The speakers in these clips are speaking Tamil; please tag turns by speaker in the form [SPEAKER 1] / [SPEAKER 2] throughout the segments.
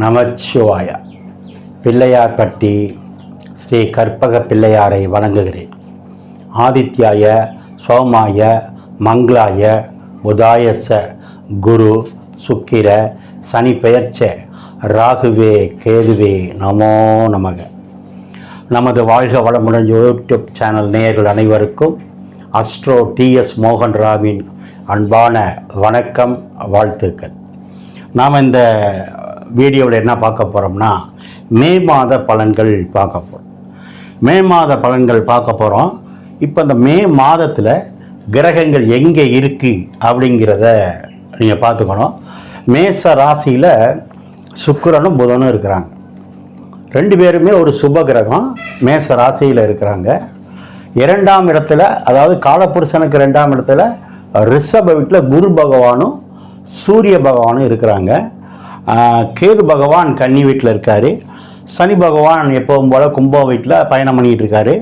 [SPEAKER 1] நமச்சிவாய. பிள்ளையார்பட்டி ஸ்ரீ கற்பக பிள்ளையாரை வணங்குகிறேன். ஆதித்யாய சோமாய மங்களாய புதாயச குரு சுக்கிர சனி பெயர்ச்ச ராகுவே கேதுவே நமோ நமக. நமது வாழ்க வளமுடன் யூடியூப் சேனல் நேயர்கள் அனைவருக்கும் அஸ்ட்ரோ டிஎஸ் மோகன் ராவின் அன்பான வணக்கம், வாழ்த்துக்கள். நாம் இந்த வீடியோவில் என்ன பார்க்க போகிறோம்னா, மே மாத பலன்கள் பார்க்க போகிறோம். மே மாத பலன்கள் பார்க்க போகிறோம். இப்போ இந்த மே மாதத்தில் கிரகங்கள் எங்கே இருக்குது அப்படிங்கிறத நீங்கள் பார்த்துக்கணும். மேச ராசியில் சுக்கிரனும் புதனும் இருக்கிறாங்க. ரெண்டு பேருமே ஒரு சுப கிரகம் மேச ராசியில் இருக்கிறாங்க. இரண்டாம் இடத்துல, அதாவது காலபுருஷனுக்கு ரெண்டாம் இடத்துல ரிஷப வீட்டில் குரு பகவானும் சூரிய பகவானும் இருக்கிறாங்க. கேது பகவான் கன்னி வீட்டில் இருக்கார். சனி பகவான் எப்பவும் போல் கும்பம் வீட்டில் பயணம் பண்ணிகிட்டு இருக்கார்.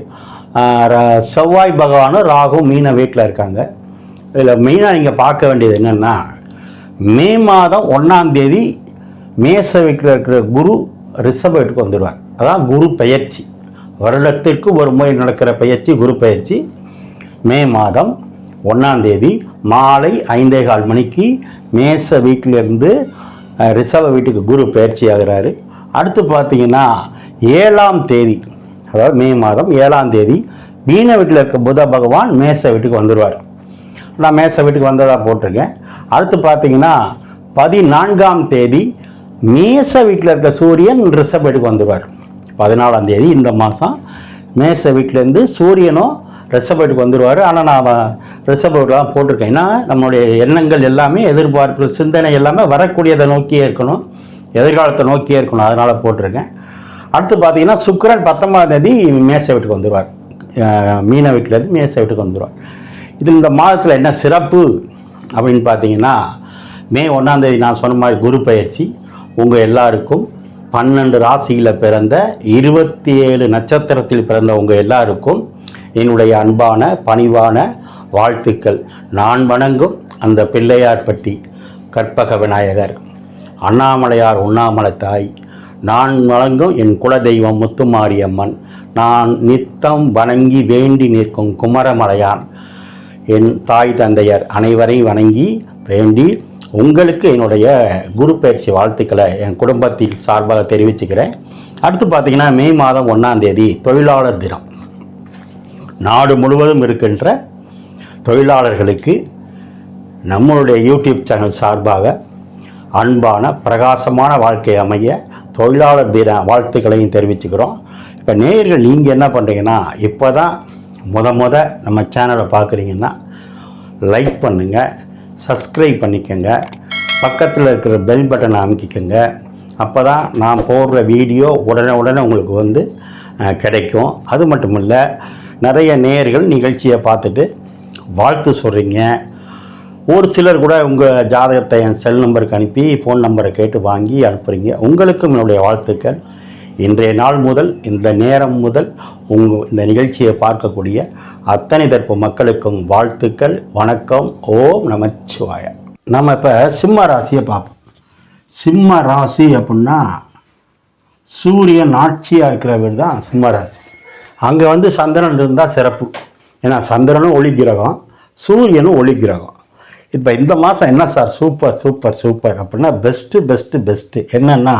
[SPEAKER 1] செவ்வாய் பகவானும் ராகு மீன வீட்டில் இருக்காங்க. இதில் மெயினாக நீங்கள் பார்க்க வேண்டியது என்னென்னா, மே மாதம் 1ஆம் தேதி மேச வீட்டில் இருக்கிற குரு ரிஷப வீட்டுக்கு வந்துடுவார். அதான் குரு பெயர்ச்சி. வருடத்திற்கு ஒரு முறை நடக்கிற பெயர்ச்சி குரு பெயர்ச்சி. மே மாதம் 1ஆம் தேதி மாலை 5:15 மணிக்கு மேச வீட்டிலிருந்து ரிஷப வீட்டுக்கு குரு பயிற்சி ஆகிறாரு. அடுத்து பார்த்தீங்கன்னா 7ஆம் தேதி, அதாவது மே மாதம் 7ஆம் தேதி மீன வீட்டில் இருக்க புத பகவான் மேச வீட்டுக்கு வந்துடுவார். நான் மேச வீட்டுக்கு வந்ததாக போட்டிருக்கேன். அடுத்து பார்த்தீங்கன்னா 14ஆம் தேதி மேச வீட்டில் இருக்க சூரியன் ரிஷப வீட்டுக்கு வந்துடுவார். 14ஆம் தேதி இந்த மாதம் மேச வீட்டிலேருந்து சூரியனும் ரிஷப வீட்டுக்கு வந்துடுவார். ஆனால் நான் ரிஷப வீட்டில் தான் போட்டிருக்கேன். ஏன்னா நம்மளுடைய எண்ணங்கள் எல்லாமே, எதிர்பார்ப்பு, சிந்தனை எல்லாமே வரக்கூடியதை நோக்கியே இருக்கணும், எதிர்காலத்தை நோக்கியே இருக்கணும். அதனால் போட்டிருக்கேன். அடுத்து பார்த்தீங்கன்னா சுக்கிரன் 19ஆம் தேதி மேச வீட்டுக்கு வந்துடுவார். மீன வீட்டிலேருந்து மேச வீட்டுக்கு வந்துடுவார். இதில் இந்த மாதத்தில் என்ன சிறப்பு அப்படின்னு பார்த்தீங்கன்னா, மே 1ஆம் தேதி நான் சொன்ன மாதிரி குரு பயிற்சி. உங்கள் எல்லாருக்கும் 12 ராசியில் பிறந்த 27 நட்சத்திரத்தில் பிறந்த உங்கள் எல்லாருக்கும் என்னுடைய அன்பான பணிவான வாழ்த்துக்கள். நான் வணங்கும் அந்த பிள்ளையார்பட்டி கற்பக விநாயகர், அண்ணாமலையார் உண்ணாமலை தாய், நான் வணங்கும் என் குலதெய்வம் முத்துமாரியம்மன், நான் நித்தம் வணங்கி வேண்டி நிற்கும் குமரமலையான், என் தாய் தந்தையர் அனைவரையும் வணங்கி வேண்டி உங்களுக்கு என்னுடைய குரு பயிற்சி வாழ்த்துக்களை என் குடும்பத்தில் சார்பாக தெரிவிச்சுக்கிறேன். அடுத்து பார்த்திங்கன்னா மே மாதம் 1ஆம் தேதி தொழிலாளர் தினம். நாடு முழுவதும் இருக்கின்ற தொழிலாளர்களுக்கு நம்மளுடைய யூடியூப் சேனல் சார்பாக அன்பான பிரகாசமான வாழ்க்கை அமைய தொழிலாளர் தின வாழ்த்துக்களையும் தெரிவிச்சுக்கிறோம். இப்போ நேயர்கள் நீங்கள் என்ன பண்ணுறீங்கன்னா, இப்போ தான் முத நம்ம சேனலை பார்க்குறீங்கன்னா லைக் பண்ணுங்கள், சப்ஸ்கிரைப் பண்ணிக்கோங்க, பக்கத்தில் இருக்கிற பெல் பட்டனை அமைக்கிக்கோங்க. அப்போ தான் நான் போடுற வீடியோ உடனே உங்களுக்கு வந்து கிடைக்கும். அது மட்டும் இல்லை, நிறைய நேயர்கள் நிகழ்ச்சியை பார்த்துட்டு வாழ்த்து சொல்கிறீங்க. ஒரு சிலர் கூட உங்கள் ஜாதகத்தை என் செல் நம்பருக்கு அனுப்பி ஃபோன் நம்பரை கேட்டு வாங்கி அனுப்புகிறீங்க. உங்களுக்கும் என்னுடைய வாழ்த்துக்கள். இன்றைய நாள் முதல், இந்த நேரம் முதல் இந்த நிகழ்ச்சியை பார்க்கக்கூடிய அத்தனை தரப்பு மக்களுக்கும் வாழ்த்துக்கள். வணக்கம். ஓம் நமச்சிவாய. நம்ம இப்போ சிம்ம ராசியை பார்ப்போம். சிம்ம ராசி அப்படின்னா சூரியன் ஆட்சியாக இருக்கிற வீடு தான் சிம்ம ராசி. அங்கே வந்து சந்திரன் இருந்தால் சிறப்பு. ஏன்னா சந்திரனும் ஒளி கிரகம், சூரியனும் ஒளி கிரகம். இப்போ இந்த மாதம் என்ன சார் சூப்பர் அப்படின்னா பெஸ்ட்டு என்னென்னா,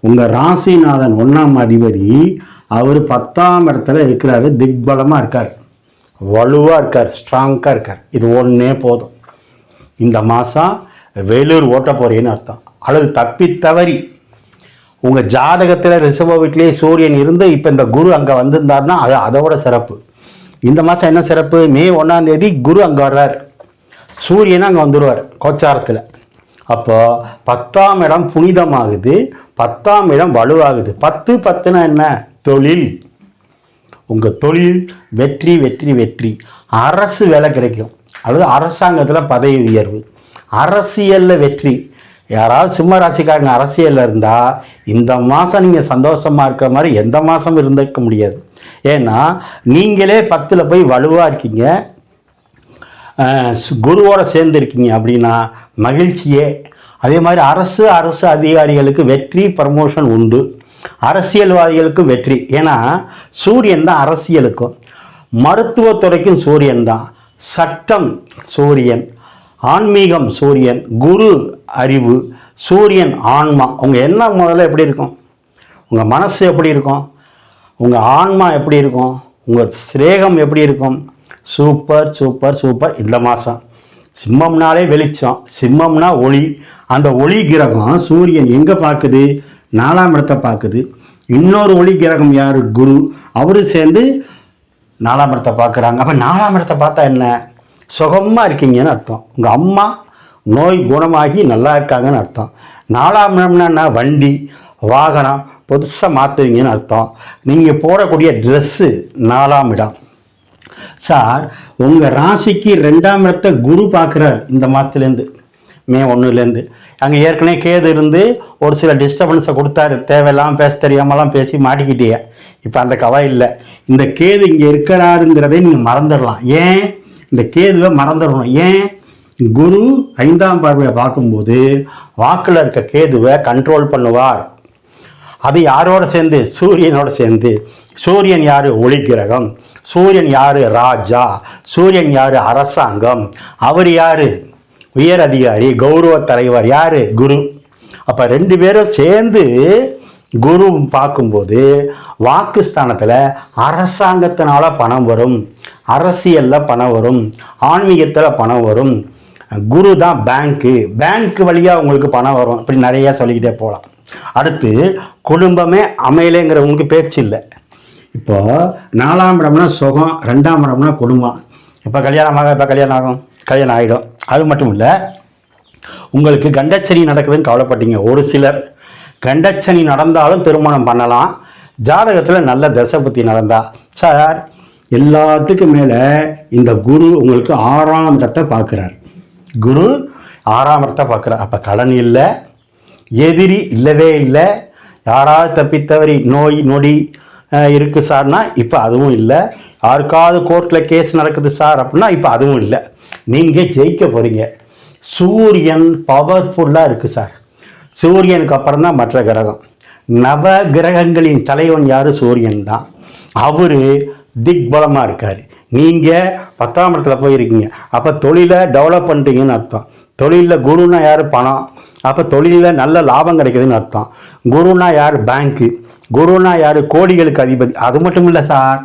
[SPEAKER 1] உங்கள் ராசிநாதன் 1ஆம் அதிபதி அவர் 10ஆம் இடத்துல இருக்கிறாரு. திக்பலமாக இருக்கார், வலுவாக இருக்கார், ஸ்ட்ராங்காக இருக்கார். இது ஒன்றே போதும். இந்த மாதம் வேலூர் ஓட்ட போகிறேன்னு அர்த்தம். அல்லது தப்பி தவறி உங்கள் ஜாதகத்தில் ரிஷப வீட்டிலேயே சூரியன் இருந்து இப்போ இந்த குரு அங்கே வந்திருந்தாருன்னா அது அதோட சிறப்பு. இந்த மாதம் என்ன சிறப்பு? மே 1ஆம் தேதி குரு அங்கே வர்றார், சூரியன் அங்கே வந்துடுவார் கோச்சாரத்தில். அப்போ 10ஆம் இடம் புனிதமாகுது, 10ஆம் இடம் வலுவாகுது. 10 என்ன? தொழில். உங்கள் தொழில் வெற்றி. அரசு வேலை கிடைக்கும், அல்லது அரசாங்கத்தில் பதவி உயர்வு, அரசியலில் வெற்றி. யாராவது சிம்ம ராசிக்காரங்க அரசியலில் இருந்தால் இந்த மாதம் நீங்கள் சந்தோஷமாக இருக்கிற மாதிரி எந்த மாதம் இருந்திருக்க முடியாது. ஏன்னா நீங்களே 10ல் போய் வலுவாக இருக்கீங்க, குருவோடு சேர்ந்துருக்கீங்க அப்படின்னா மகிழ்ச்சியே. அதே மாதிரி அரசு அதிகாரிகளுக்கு வெற்றி ப்ரமோஷன் உண்டு. அரசியல்வாதிகளுக்கும் வெற்றி. ஏன்னா சூரியன் தான் அரசியலுக்கும், மருத்துவத்துறைக்கும் சூரியன் தான், சட்டம் சூரியன், ஆன்மீகம் சூரியன், குரு அறிவு, சூரியன் ஆன்மா. உங்கள் எண்ணம் முதல்ல எப்படி இருக்கும், உங்கள் மனசு எப்படி இருக்கும், உங்கள் ஆன்மா எப்படி இருக்கும், உங்கள் சிரேகம் எப்படி இருக்கும்? Super super super. இந்த மாதம் சிம்மம்னாலே வெளிச்சம், சிம்மம்னா ஒளி. அந்த ஒளி கிரகம் சூரியன் எங்கே பார்க்குது? 4ஆம் இடத்தை பார்க்குது. இன்னொரு ஒளி கிரகம் யார்? குரு. அவரு சேர்ந்து 4ஆம் இடத்தை பார்க்குறாங்க. அப்போ 4ஆம் இடத்தை பார்த்தா என்ன? சுகமாக இருக்கீங்கன்னு அர்த்தம். உங்கள் அம்மா நோய் குணமாகி நல்லா இருக்காங்கன்னு அர்த்தம். 4ஆம் இடம்னா என்ன? வண்டி வாகனம் புதுசாக மாற்றுவீங்கன்னு அர்த்தம். நீங்கள் போடக்கூடிய ட்ரெஸ்ஸு 4ஆம் இடம். சார் உங்கள் ராசிக்கு 2ஆம் இடத்தை குரு பார்க்குறார் இந்த மாதத்துலேருந்து, மே 1லேருந்து. அங்கே ஏற்கனவே கேது இருந்து ஒரு சில டிஸ்டர்பன்ஸை கொடுத்தாரு, தேவையில்லாமல் பேச தெரியாமலாம் பேசி மாட்டிக்கிட்டே. இப்போ அந்த கவலை இல்லை. இந்த கேது இங்கே இருக்கிறாருங்கிறதே நீங்கள் மறந்துடலாம். ஏன் இந்த கேதுவை மறந்துடணும்? ஏன்? குரு 5ஆம் பார்வையை பார்க்கும்போது வாக்கில் இருக்க கேதுவை கண்ட்ரோல் பண்ணுவார். அது யாரோட சேர்ந்து? சூரியனோட சேர்ந்து. சூரியன் யார்? ஒளி கிரகம். சூரியன் யார்? ராஜா. சூரியன் யார்? அரசாங்கம். அவர் யார்? உயர் அதிகாரி, கௌரவ தலைவர். யார்? குரு. அப்போ 2 பேரும் சேர்ந்து குரு பார்க்கும்போது வாக்குஸ்தானத்தில் அரசாங்கத்தினால பணம் வரும், அரசியலில் பணம் வரும், ஆன்மீகத்தில் பணம் வரும். குரு தான் பேங்க்கு வழியாக உங்களுக்கு பணம் வரும். இப்படி நிறையா சொல்லிக்கிட்டே போகலாம். அடுத்து குடும்பமே அமையலைங்கிறவங்களுக்கு பேச்சு இல்லை. இப்போ 4ஆம் இடம்னா சுகம், 2ஆம் இடம்னா குடும்பம். இப்போ கல்யாணம் ஆகும், கல்யாணம் ஆகிடும். அது மட்டும் இல்லை, உங்களுக்கு கண்டச்சனி நடக்குதுன்னு கவலைப்பட்டீங்க. ஒரு சிலர் கண்டச்சனி நடந்தாலும் திருமணம் பண்ணலாம், ஜாதகத்தில் நல்ல தசை புத்தி நடந்தா. சார் எல்லாத்துக்கும் மேலே இந்த குரு உங்களுக்கு 6ஆம் இடத்தை பார்க்குறார். குரு 6ஆம் இடத்தை பார்க்குறார். அப்போ கடன் இல்லை, எதிரி இல்லவே இல்லை. யாராவது தப்பித்தவரி நோய் நொடி இருக்குது சார்னா இப்போ அதுவும் இல்லை. யாருக்காவது கோர்ட்டில் கேஸ் நடக்குது சார் அப்படின்னா இப்போ அதுவும் இல்லை. நீங்கள் ஜெயிக்க போகிறீங்க. சூரியன் பவர்ஃபுல்லாக இருக்குது சார். சூரியனுக்கு அப்புறம் தான் மற்ற கிரகம். நவ கிரகங்களின் தலைவன் யார்? சூரியன் தான். அவர் திக்பலமாக இருக்கார். நீங்கள் 10ஆம் இடத்துல போயிருக்கீங்க. அப்போ தொழிலை டெவலப் பண்ணுறீங்கன்னு அர்த்தம். தொழிலில் குருன்னா யார்? பணம். அப்போ தொழிலில் நல்ல லாபம் கிடைக்குதுன்னு அர்த்தம். குருனா யார்? பேங்க்கு. குருனா யார்? கோடிகளுக்கு அதிபதி. அது மட்டும் இல்லை சார்,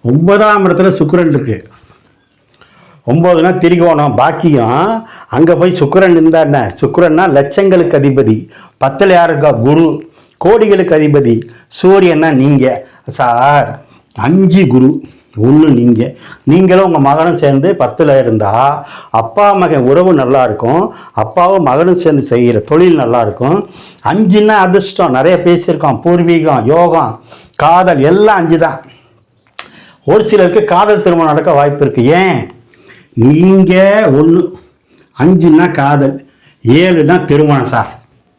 [SPEAKER 1] 9ஆம் இடத்துல சுக்கிரன் இருக்கு. 9னா திரிகோணம், பாக்கியம். அங்கே போய் சுக்கிரன் இருந்தா என்ன? சுக்கிரன்னா லட்சங்களுக்கு அதிபதி. 10ல் யார் இருக்கா? குரு, கோடிகளுக்கு அதிபதி. சூரியன்னா நீங்கள் சார். 5 குரு, 1 நீங்களும் உங்கள் மகனும் சேர்ந்து 10ல் இருந்தால் அப்பா மகன் உறவு நல்லா இருக்கும். அப்பாவும் மகனும் சேர்ந்து செய்கிற தொழில் நல்லா இருக்கும். 5ன்னா அதிர்ஷ்டம். நிறைய பேசியிருக்கோம். பூர்வீகம், யோகம், காதல் எல்லாம் 5 தான். ஒரு சிலருக்கு காதல் திருமணம் நடக்க வாய்ப்பு இருக்குது. ஏன்? நீங்கள் 1, 5ன்னா காதல், 7ன்னா திருமணம் சார்.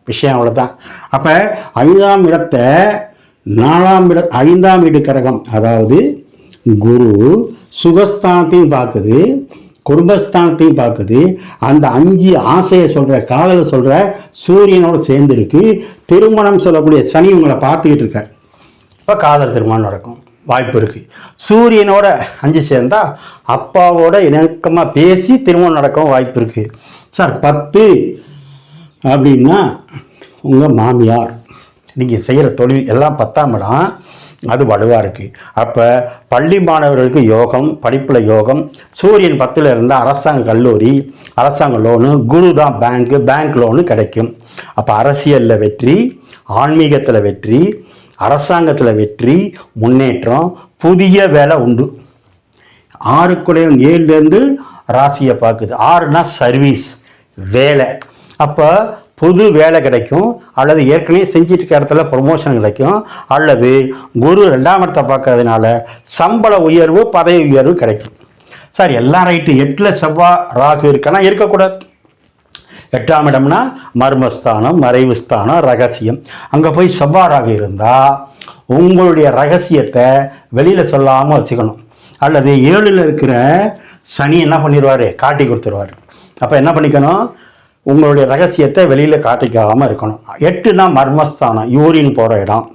[SPEAKER 1] விஷயம் அவ்வளோதான். அப்போ 5ஆம் இடத்தை 5ஆம் வீடு கிரகம், அதாவது குரு சுகஸ்தானத்தையும் பார்க்குது, குடும்பஸ்தானத்தையும் பார்க்குது. அந்த 5 ஆசையை சொல்கிற, காதலை சொல்கிற சூரியனோட சேர்ந்து இருக்கு. திருமணம் சொல்லக்கூடிய சனி உங்களை பார்த்துக்கிட்டு இருக்கார். இப்போ காதல் திருமணம் நடக்கும் வாய்ப்பு இருக்குது. சூரியனோட 5 சேர்ந்தா அப்பாவோட இணக்கமாக பேசி திருமணம் நடக்கவும் வாய்ப்பு இருக்குது. சார் 10 அப்படின்னா உங்கள் மாமியார், நீங்கள் செய்கிற தொழில் எல்லாம் 10ஆம் இடம், அது வலுவாக இருக்குது. அப்போ பள்ளி மாணவர்களுக்கு யோகம், படிப்பில் யோகம். சூரியன் 10ல் இருந்தால் அரசாங்க கல்லூரி, அரசாங்க லோனு. குரு தான் பேங்க் லோனு கிடைக்கும். அப்போ அரசியலில் வெற்றி, ஆன்மீகத்தில் வெற்றி, அரசாங்கத்தில் வெற்றி, முன்னேற்றம், புதிய வேலை உண்டு. 6க்குடையும் 7லேருந்து ராசியை பார்க்குது. 6னா சர்வீஸ், வேலை. அப்போ புது வேலை கிடைக்கும், அல்லது ஏற்கனவே செஞ்சிட்டு இருக்க இடத்துல ப்ரொமோஷன் கிடைக்கும், அல்லது குரு 2ஆம் இடத்தை பார்க்கறதுனால சம்பள உயர்வு, பதவி உயர்வு கிடைக்கும். சார் எல்லாம் ரைட்டு. 8ல் செவ்வாய் ராகு இருக்குன்னா இருக்கக்கூடாது. 8ஆம் இடம்னா மர்மஸ்தானம், மறைவு ஸ்தானம், ரகசியம். அங்கே போய் செவ்வாய் ராகு இருந்தால் உங்களுடைய ரகசியத்தை வெளியில் சொல்லாமல் வச்சுக்கணும். அல்லது 7ல் இருக்கிற சனி என்ன பண்ணிடுவார்? காட்டி கொடுத்துருவார். அப்போ என்ன பண்ணிக்கணும்? உங்களுடைய ரகசியத்தை வெளியில் காட்டிக்காமல் இருக்கணும். 8னா மர்மஸ்தானம், யூரின் போகிற இடம்.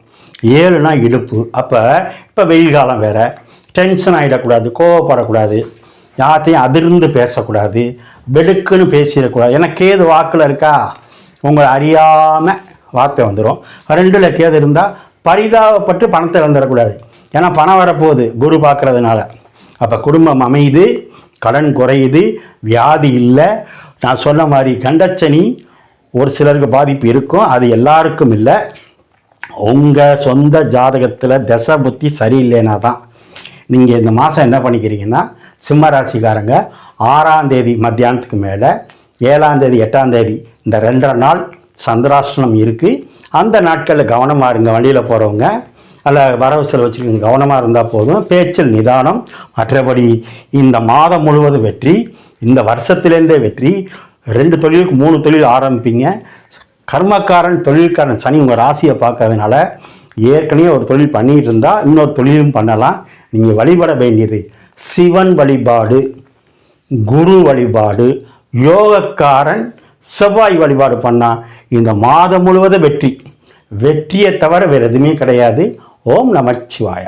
[SPEAKER 1] 7னா இடுப்பு. அப்போ இப்போ வெயில் காலம் வேறு, டென்ஷன் ஆகிடக்கூடாது, கோவப்படக்கூடாது, யார்ட்டையும் அதிர்ந்து பேசக்கூடாது, வெடுக்குன்னு பேசிடக்கூடாது. ஏன்னா கேது வாக்கில் இருக்கா, உங்களை அறியாமல் வார்த்தை வந்துடும். 2ல் கேது இருந்தால் பரிதாபப்பட்டு பணத்தை வந்துடக்கூடாது. ஏன்னா பணம் வரப்போகுது குரு பார்க்குறதுனால. அப்போ குடும்பம் அமையுது, கடன் குறையுது, வியாதி இல்லை. நான் சொன்ன மாதிரி கண்டச்சனி ஒரு சிலருக்கு பாதிப்பு இருக்கும், அது எல்லாருக்கும் இல்லை. உங்கள் சொந்த ஜாதகத்தில் தசை புத்தி சரியில்லைன்னா தான் நீங்கள் இந்த மாதம் என்ன பண்ணிக்கிறீங்கன்னா, சிம்ம ராசிக்காரங்க 6ஆம் தேதி மத்தியானத்துக்கு மேலே 7ஆம் தேதி 8ஆம் தேதி இந்த 2.5 நாள் சந்திராஷ்டமம் இருக்குது. அந்த நாட்களில் கவனமாக இருங்க. வண்டியில் போகிறவங்க அல்ல வரவு செலவு வச்சுக்கோங்க, கவனமாக இருந்தால் போதும். பேச்சில் நிதானம். மற்றபடி இந்த மாதம் முழுவதும் வெற்றி, இந்த வருஷத்துலேருந்தே வெற்றி. 2 தொழிலுக்கு 3 தொழில் ஆரம்பிப்பீங்க. கர்மக்காரன் தொழில்காரன் சனி உங்கள் ராசியை பார்க்கறதுனால ஏற்கனவே ஒரு தொழில் பண்ணிகிட்டு இருந்தால் இன்னொரு தொழிலும் பண்ணலாம். நீங்கள் வழிபட வேண்டியது சிவன் வழிபாடு, குரு வழிபாடு, யோகக்காரன் செவ்வாய் வழிபாடு பண்ணால் இந்த மாதம் முழுவதும் வெற்றி. வெற்றியை தவிர வேறு எதுவுமே கிடையாது. ஓம் நமச்சிவாய.